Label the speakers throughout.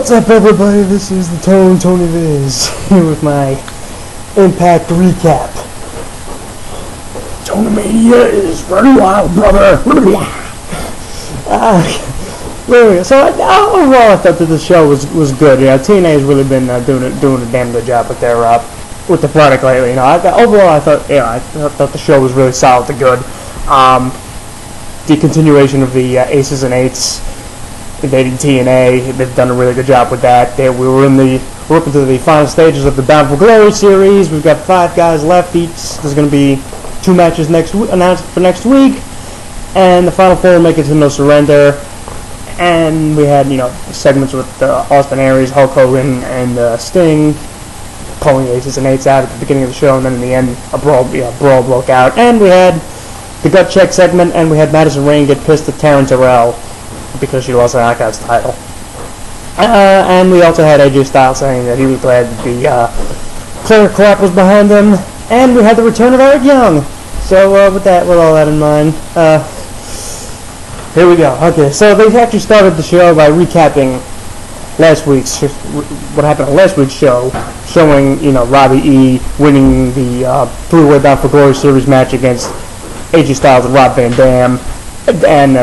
Speaker 1: What's up, everybody? This is the Tony Viz here with my Impact recap. Tony Mania is running wild, brother. So overall, I thought that the show was good. You know, TNA has really been doing a damn good job with their with the product lately. You know, I thought the show was really solid to good. The continuation of the Aces and Eights invading TNA, they've done a really good job with that. We're up into the final stages of the Bound for Glory series. We've got 5 guys left each. There's going to be 2 matches announced for next week, and the final 4 make it to No Surrender. And we had, you know, segments with Austin Aries, Hulk Hogan, and Sting pulling the Aces and Eights out at the beginning of the show, and then in the end, a brawl broke out. And we had the gut check segment, and we had Madison Rayne get pissed at Taryn Terrell because she lost the Knockouts title. And we also had AJ Styles saying that he was glad that the Claire Clapp was behind him. And we had the return of Eric Young. So with all that in mind, here we go. Okay, so they actually started the show by recapping what happened on last week's show, showing, you know, Robbie E winning the 3-way Bound for Glory series match against AJ Styles and Rob Van Dam, and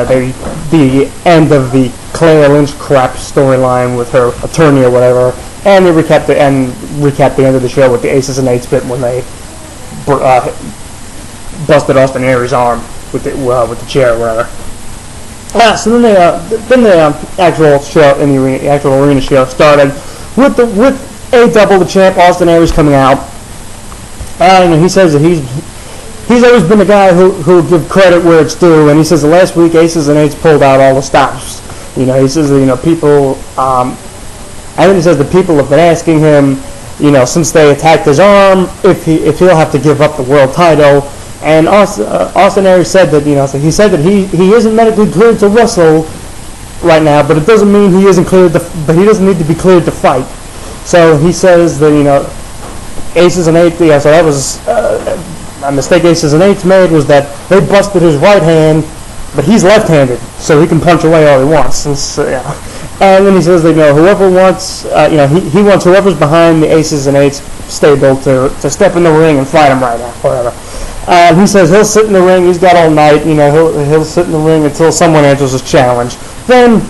Speaker 1: the end of the Claire Lynch crap storyline with her attorney or whatever, and they recapped the end of the show with the Aces and Eights bit when they busted Austin Aries' arm with the chair or whatever. So then the actual show in the arena, the actual arena show started with the champ Austin Aries coming out. And he says that he's always been a guy who give credit where it's due, and he says the last week Aces and Eights pulled out all the stops. You know, he says that, you know, people, I think he says the people have been asking him, you know, since they attacked his arm, if he'll have to give up the world title. And Austin Aries said that, you know, so he said that he isn't medically cleared to wrestle right now, but it doesn't mean he isn't cleared but he doesn't need to be cleared to fight. So he says that, you know, Aces and Eights, yeah, so that was a mistake Aces and Eights made, was that they busted his right hand, but he's left-handed, so he can punch away all he wants. And then he says that, you know, whoever wants, you know, he wants whoever's behind the Aces and Eights stable to step in the ring and fight him right now, whatever. He says he'll sit in the ring. He's got all night. You know, he'll sit in the ring until someone answers his challenge. Then,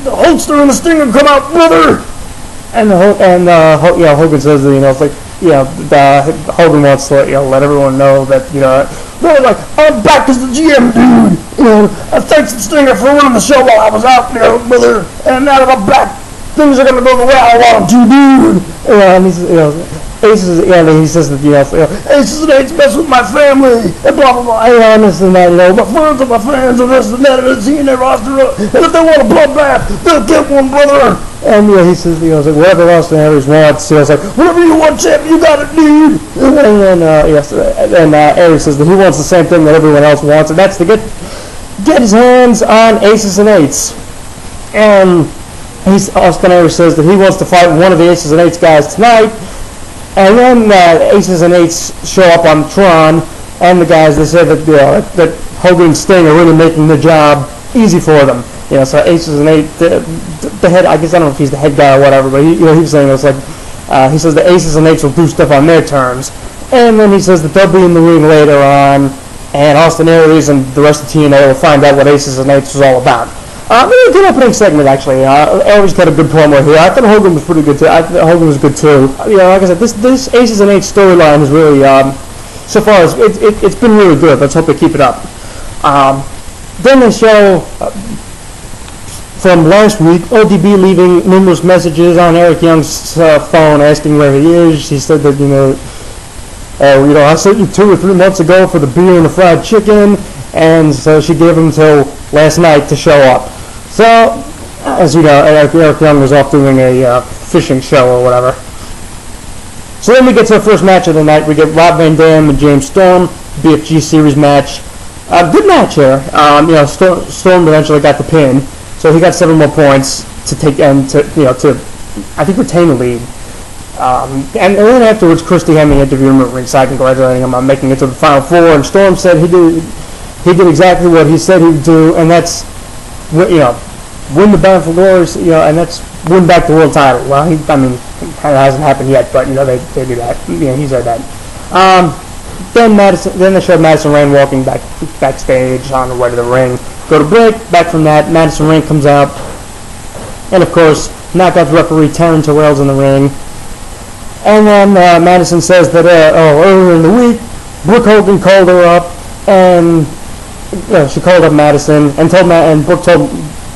Speaker 1: Hulkster and the Stinger come out, brother. And Hogan says that, you know, it's like, you know, Hogan wants to, you know, let everyone know that, you know, they're like, I'm back as the GM, dude. You know, thanks to Stinger for running the show while I was out there, brother. And now that I'm back, things are gonna go the way I want them to, dude. And he's, you know, he says that, you know, Aces and Eights mess with my family, and blah blah blah. And this and that, you know, my friends are my fans, and this and that, and seeing their roster up. And if they want a bloodbath, they'll get one, brother. And yeah, he says, you know, like, whatever Austin Aries wants, you know, it's like, whatever you want, champ, you got it, dude. And then Aries says that he wants the same thing that everyone else wants, and that's to get his hands on Aces and Eights. And Austin Aries says that he wants to fight one of the Aces and Eights guys tonight. And then Aces and Eights show up on Tron, and the guys, they say that, you know, that Hogan and Sting are really making the job easy for them. You know, so Aces and Eights, the head, I guess I don't know if he's the head guy or whatever, but he was saying, it was like, he says the Aces and Eights will do stuff on their terms. And then he says that they'll be in the ring later on, and Austin Aries and the rest of TNA will find out what Aces and Eights was all about. Really good opening segment, actually. Aries got a good promo here. I thought Hogan was pretty good too. I thought Hogan was good too. You know, like I said, this Aces and Eights storyline is really, so far, it's been really good. Let's hope they keep it up. Then they show from last week, ODB leaving numerous messages on Eric Young's phone asking where he is. He said that, you know, I sent you 2 or 3 months ago for the beer and the fried chicken, and so she gave him until last night to show up. So, as you know, Eric Young was off doing a fishing show or whatever. So then we get to the first match of the night. We get Rob Van Dam and James Storm, BFG series match. Good match here. You know, Storm eventually got the pin, so he got 7 more points to take and to I think retain the lead. And then afterwards, Christy Hemme interviewed him at ringside, congratulating him on making it to the Final Four. And Storm said he did exactly what he said he would do, and that's win the Bound for Glory, and that's win back the world title. Well, it hasn't happened yet, but they do that. He said that. Then they showed Madison Rayne walking backstage on the way to the ring. Go to break. Back from that, Madison Rayne comes out, and of course, Knockouts referee Taryn Terrell's in the ring. And then Madison says that earlier in the week, Brooke Hogan called her up, and she called up Madison and Brooke told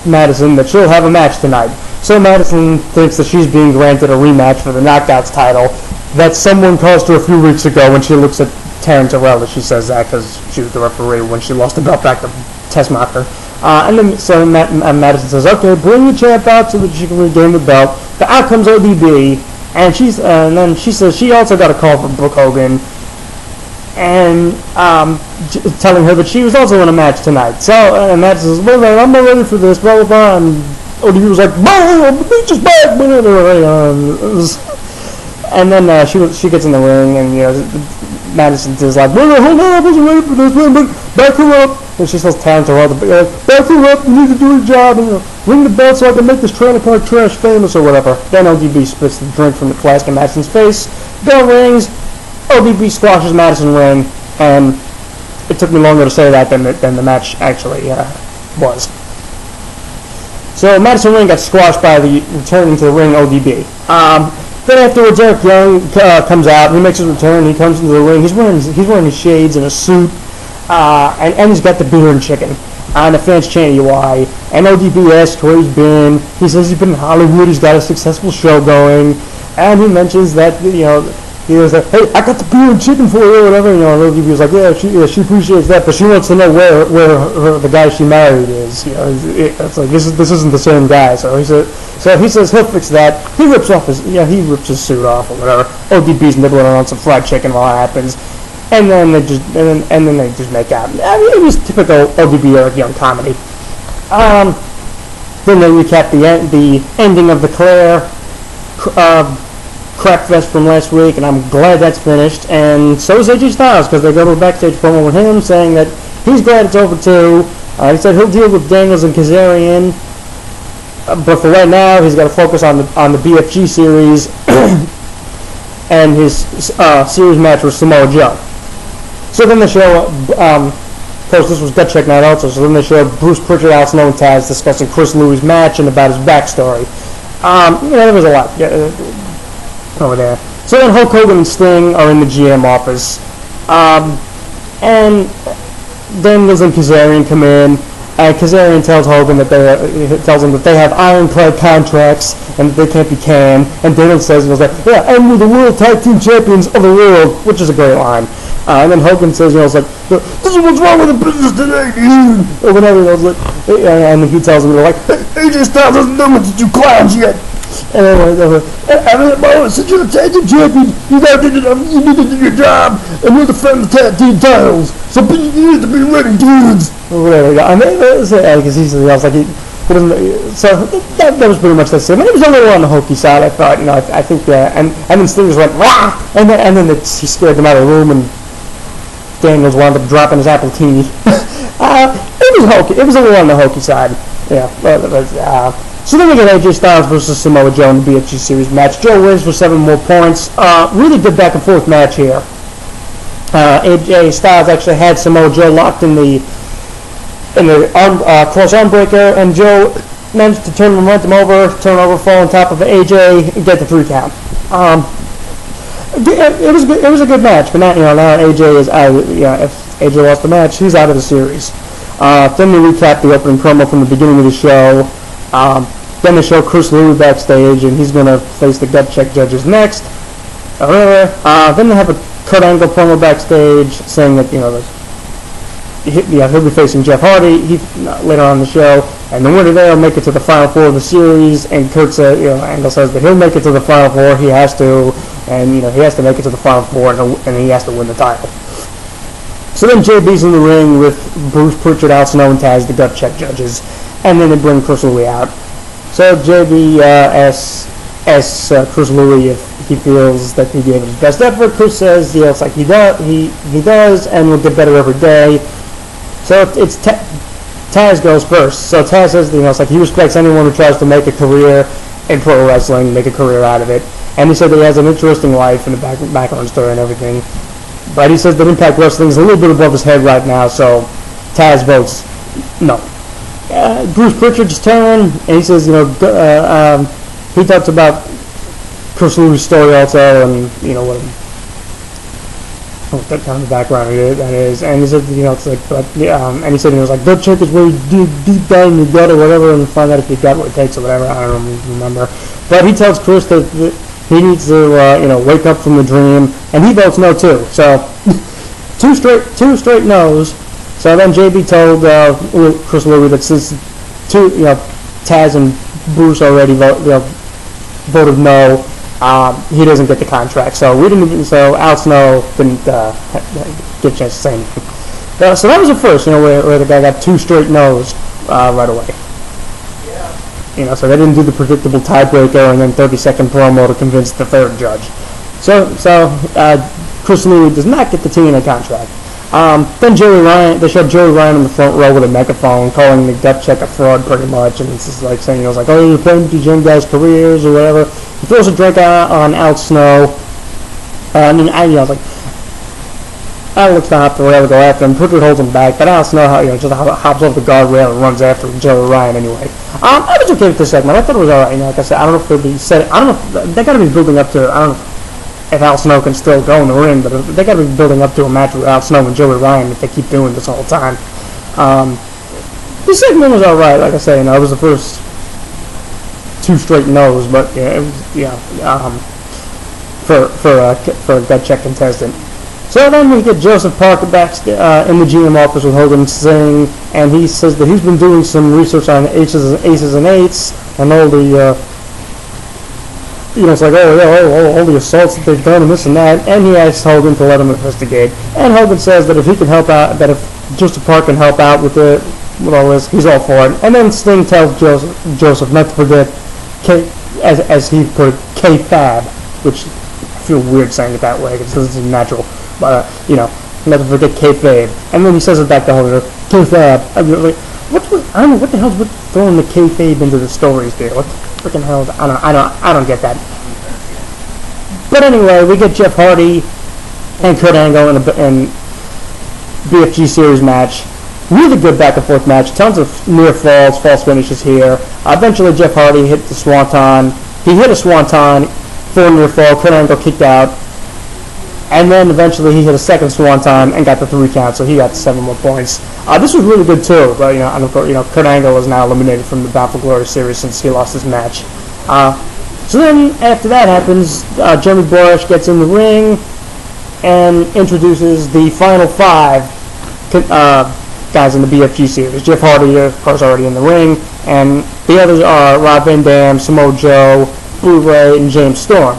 Speaker 1: Madison that she'll have a match tonight. So Madison thinks that she's being granted a rematch for the Knockouts title that someone caused her a few weeks ago when she looks at Taryn Terrell. She says that because she was the referee when she lost the belt back to Tessmacher. And then Madison says, okay, bring the champ out so that she can regain the belt. The outcome's ODB, and then she says she also got a call from Brooke Hogan, and telling her that she was also in a match tonight. So Madison says, well, I'm not ready for this, blah, blah, blah. And ODB was like, the beach is back. And then she gets in the ring, and Madison is like, well, hold on, I wasn't ready for this, but back her up. And she tells Taryn Terrell, back her up, you need to do your job, and ring the bell so I can make this trailer park trash famous or whatever. Then ODB spits the drink from the flask in Madison's face. Bell rings, ODB squashes Madison Rayne, and it took me longer to say that than the match actually was. So Madison Rayne got squashed by the returning to the ring ODB. Then afterwards, Eric Young comes out. He makes his return. He comes into the ring. He's wearing his shades and a suit, and he's got the beer and chicken. And the fans chant why. And ODB asks where he's been. He says he's been in Hollywood. He's got a successful show going, and he mentions that he was like, hey, I got the beer and chicken for you or whatever. And ODB was like, yeah, she appreciates that, but she wants to know where the guy she married is. It's like this isn't the same guy. So he says he'll fix that. He rips his suit off or whatever. ODB's nibbling on some fried chicken while it happens, and then they just make out. I mean, it was typical ODB Eric Young comedy. Then they recap the ending of the Claire crap fest from last week, and I'm glad that's finished. And so is AJ Styles, because they go to a backstage promo with him saying that he's glad it's over too. He said he'll deal with Daniels and Kazarian, but for right now he's got to focus on the BFG series and his series match with Samoa Joe. So then they show, of course this was Gut Check Night also, so then they show Bruce Pritchard, also known as, discussing Chris Louis' match and about his backstory. There was a lot over there. So then Hulk Hogan and Sting are in the GM office, and Daniels and Kazarian come in, and Kazarian tells Hogan that they have ironclad contracts and that they can't be canned. And Daniels says, yeah, and we're the world tag team champions of the world, which is a great line. And then Hogan says, this is what's wrong with the business today, dude, or whatever. And he tells him, hey, AJ Styles hasn't done with you clowns yet. Since you're the tag team champion, you need to do your job, and we'll defend the tag team titles. So you need to be ready, dudes. Or whatever. I mean, because he yells like he doesn't. So that was pretty much the same. And it was a little on the hokey side, I thought. I think and then Sting just went rah, and then he scared them out of the room, and Daniels wound up dropping his apple tea. It was hokey. It was a little on the hokey side. Yeah. So then we get AJ Styles versus Samoa Joe in the BFG series match. Joe wins for 7 more points. Really good back and forth match here. AJ Styles actually had Samoa Joe locked in the cross arm breaker, and Joe managed to turn over, fall on top of AJ, and get the 3 count. It was a good match, but now AJ is out. If AJ lost the match, he's out of the series. Then we recap the opening promo from the beginning of the show. Then they show Chris Louis backstage, and he's going to face the Gut Check judges next. Then they have a Kurt Angle promo backstage saying that he'll be facing Jeff Hardy later on in the show, and the winner there will make it to the Final 4 of the series. And Kurt says, Angle says that he'll make it to the Final 4. He has to, and he has to make it to the Final 4, and he has to win the title. So then JB's in the ring with Bruce Pritchard, also known as the Gut Check judges, and then they bring Chris Louis out. So JB asks Chris Louis if he feels that he gave it his best effort. Chris says, it's like he does, and will get better every day. So it's 10 Taz goes first. So Taz says, it's like he respects anyone who tries to make a career in pro wrestling, make a career out of it. And he said that he has an interesting life and a background story and everything. But he says that Impact Wrestling is a little bit above his head right now, so Taz votes no. Bruce Pritchard's turn, and he says, he talks about Chris Louis' story also, and what kind of background that is, and he said, it's like, and he said he was like, go check is where you dig deep down in your gut or whatever, and find out if you got what it takes or whatever. I don't remember, but he tells Chris that he needs to, wake up from the dream, and he votes no too. So two straight no's. So then JB told Chris Louis that since Taz and Bruce already voted no. He doesn't get the contract, so Al Snow didn't get a chance to say anything. So that was the first, where the guy got two straight no's right away. Yeah. So they didn't do the predictable tiebreaker and then 30-second promo to convince the third judge. So Chris Louis does not get the TNA contract. Then they showed Joey Ryan in the front row with a megaphone, calling the Gut Check a fraud, pretty much, and it's just like saying, oh, you're playing these young guys' careers or whatever. He throws a drink on Al Snow, and then Al looks to hop to whatever, go after him. Pritchard holds him back, but Al Snow, just hops off the guardrail and runs after Joey Ryan anyway. I was okay with this segment. I thought it was alright. Like I said, I don't know if they'll be set. I don't know. They got to be building up to. I don't know if Al Snow can still go in the ring, but they got to be building up to a match with Al Snow and Joey Ryan if they keep doing this all the time. This segment was alright. Like I say, it was the first two straight no's, but it was for a gut check contestant. So then we get Joseph Parker back in the GM office with Hogan Singh, and he says that he's been doing some research on aces and eights and all the it's like all the assaults that they've done and this and that, and he asks Hogan to let him investigate. And Hogan says that if he can help out, that if Joseph Parker can help out with all this, he's all for it. And then Sting tells Joseph not to forget as he put it, K-Fab, which I feel weird saying it that way because this is natural, but not to forget K-Fab. And then he says it back to Hogan, K-Fab. I don't know what the hell's with throwing the K-Fab into the stories there. What the freaking hell? I don't get that. But anyway, we get Jeff Hardy and Kurt Angle in a BFG series match. Really good back and forth match. Tons of near falls, false finishes here. Eventually, Jeff Hardy hit the swanton. He hit a swanton for a near fall. Kurt Angle kicked out. And then eventually he hit a second swanton and got the 3 count, so he got 7 more points. This was really good too, but Kurt Angle is now eliminated from the Bound for Glory series since he lost his match. So then after that happens, Jeremy Borash gets in the ring and introduces the final 5 guys in the BFG series. Jeff Hardy, of course, already in the ring, and the others are Rob Van Dam, Samoa Joe, Blue Ray, and James Storm.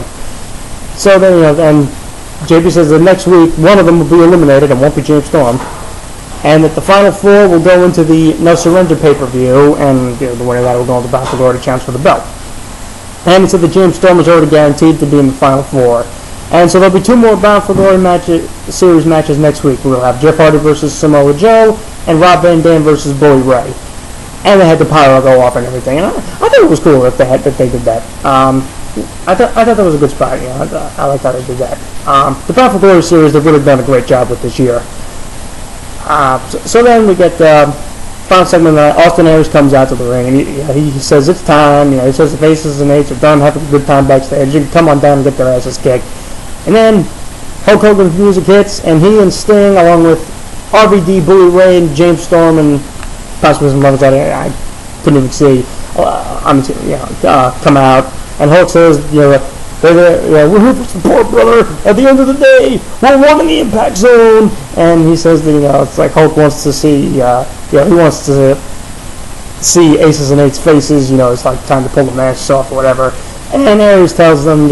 Speaker 1: So then, and JB says that next week one of them will be eliminated and won't be James Storm, and that the final 4 will go into the No Surrender pay-per-view, and the winner of that will go on the Bound for Glory to challenge for the belt. And he said that James Storm is already guaranteed to be in the final 4. And so there'll be 2 more Bound for Glory series matches next week. We'll have Jeff Hardy versus Samoa Joe and Rob Van Dam versus Bully Ray. And they had the pyro go off and everything. And I thought it was cool that they did that. I thought that was a good spot. I like how they did that. The Bound for Glory series, they've really done a great job with this year. So then we get the final segment that Austin Aries comes out to the ring, and he says it's time. He says the faces and eights are done having a good time backstage. You can come on down and get their asses kicked. And then Hulk Hogan's music hits, and he and Sting, along with RVD, Bully Ray, and James Storm, and possibly some others that I couldn't even see, come out. And Hulk says, we're here for support, brother. At the end of the day, we're one in the Impact Zone. And he says that, it's like Hulk wants to see, he wants to see Aces and Eights faces. It's like time to pull the masks off or whatever. And Aries tells them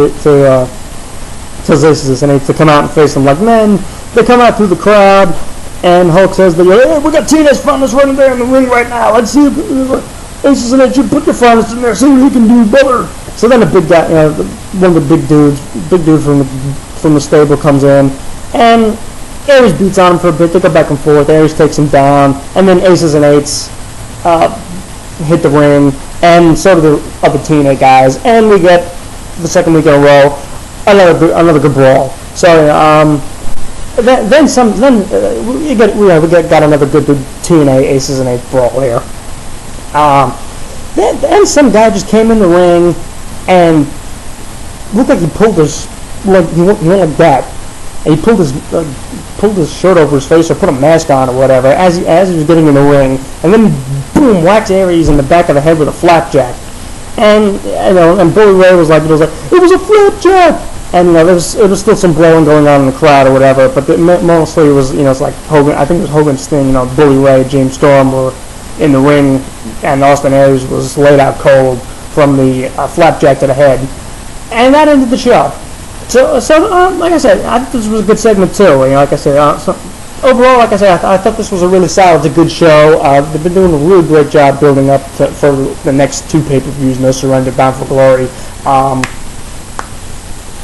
Speaker 1: tells Aces and Eights to come out and face them like men. They come out through the crowd, and Hulk says that, hey, we got Tina's finest running there in the ring right now. Let's see if Aces and Eights, you put your finest in there, see what he can do, brother. So then a big guy, one of the big dude from the stable comes in, and Aries beats on him for a bit. They go back and forth. Aries takes him down, and then Aces and Eights hit the ring, and so do the other TNA guys, and we get the second week in a row another good brawl. So then we got another good TNA Aces and Eights brawl here. Then some guy just came in the ring and looked like he pulled his he went like that. And he pulled his shirt over his face or put a mask on or whatever as he was getting in the ring, and then boom, whacked Aries in the back of the head with a flapjack. And and Bully Ray was like, it was a flapjack. And there was still some blowing going on in the crowd or whatever, but mostly it was it's like Hogan. I think it was Hogan, Sting, Bully Ray, James Storm were in the ring, and Austin Aries was laid out cold from the flapjack to the head, and that ended the show. So like I said, I think this was a good segment too. Like I said, overall, like I said, I thought this was a really solid, a good show. They've been doing a really great job building up for the next two pay-per-views, No Surrender, Bound for Glory.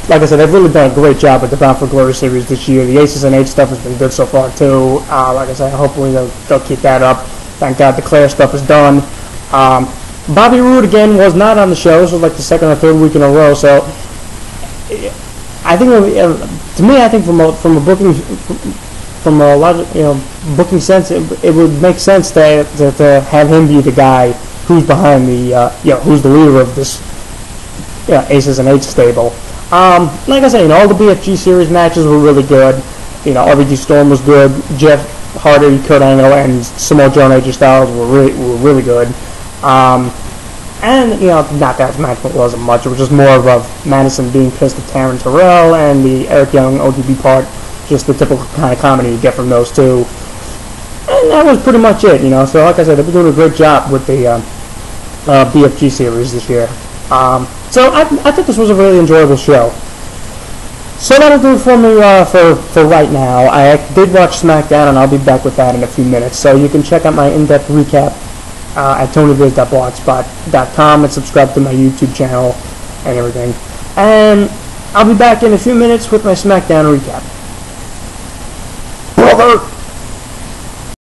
Speaker 1: Like I said, they've really done a great job with the Bound for Glory series this year. The Aces and Eights stuff has been good so far too. Like I said, hopefully they'll keep that up. Thank God the Claire stuff is done. Bobby Roode again was not on the show. This was like the second or third week in a row. So I think to me, I think from a booking from a lot of booking sense, it would make sense to have him be the guy who's behind the who's the leader of this Aces and Eights stable. Like I say, all the BFG series matches were really good. RVD Storm was good. Jeff Hardy, Kurt Angle, and Samoa Joe and AJ Styles were really good. And Knockouts match wasn't much. It was just more of Madison being pissed at Taryn Terrell and the Eric Young ODB part, just the typical kind of comedy you get from those two. And that was pretty much it. So like I said, they've been doing a great job with the BFG series this year. So I think this was a really enjoyable show. So that'll do it for me for right now. I did watch SmackDown, and I'll be back with that in a few minutes. So you can check out my in-depth recap at tonyviz.blogspot.com and subscribe to my YouTube channel and everything. And I'll be back in a few minutes with my SmackDown recap.